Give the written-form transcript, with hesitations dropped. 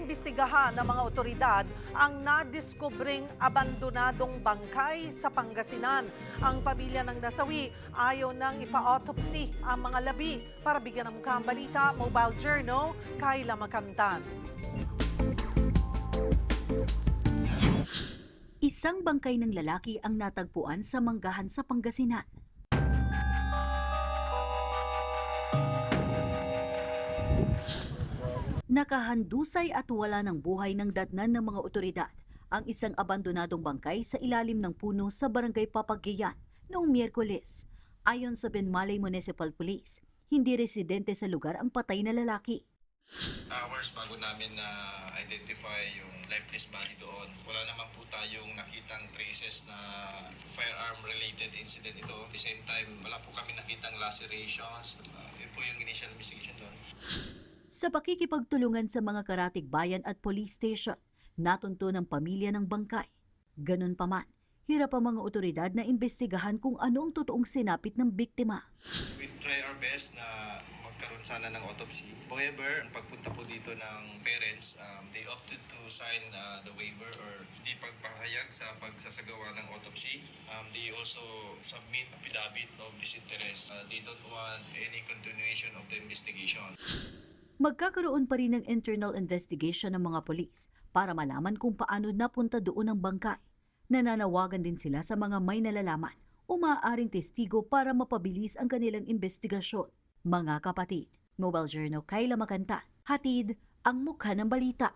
Iniimbestigahan ng mga otoridad ang nadiskubring abandonadong bangkay sa Pangasinan. Ang pamilya ng nasawi ayaw nang ipa-autopsy ang mga labi. Para bigyan ng mukhang balita, Mobile Journal, Kayla Makantan. Isang bangkay ng lalaki ang natagpuan sa Manggahan sa Pangasinan. Nakahandusay at wala ng buhay ng datnan ng mga otoridad ang isang abandonadong bangkay sa ilalim ng puno sa Barangay Papaggiyan noong Miyerkules. Ayon sa Benmalay Municipal Police, hindi residente sa lugar ang patay na lalaki. Hours bago namin na identify yung lifeless body doon. Wala naman po tayong nakitang traces na firearm-related incident ito. At the same time, wala po kami nakitang lacerations. Yun po yung initial investigation doon. Sa pakikipagtulungan sa mga karatig bayan at police station, natunto ng pamilya ng bangkay. Ganun pa man, hirap ang mga otoridad na imbestigahan kung ano ang totoong sinapit ng biktima. We try our best na magkaroon sana ng autopsy. However, pagpunta po dito ng parents, they opted to sign the waiver or di pagpahayag sa pagsasagawa ng autopsy. They also submit affidavit of disinterest. They don't want any continuation of the investigation. Magkakaroon pa rin ng internal investigation ng mga polis para malaman kung paano napunta doon ang bangkay. Nananawagan din sila sa mga may nalalaman o maaaring testigo para mapabilis ang kanilang investigasyon. Mga kapatid, Mobile Journal, Kayla Makantan, hatid ang mukha ng balita.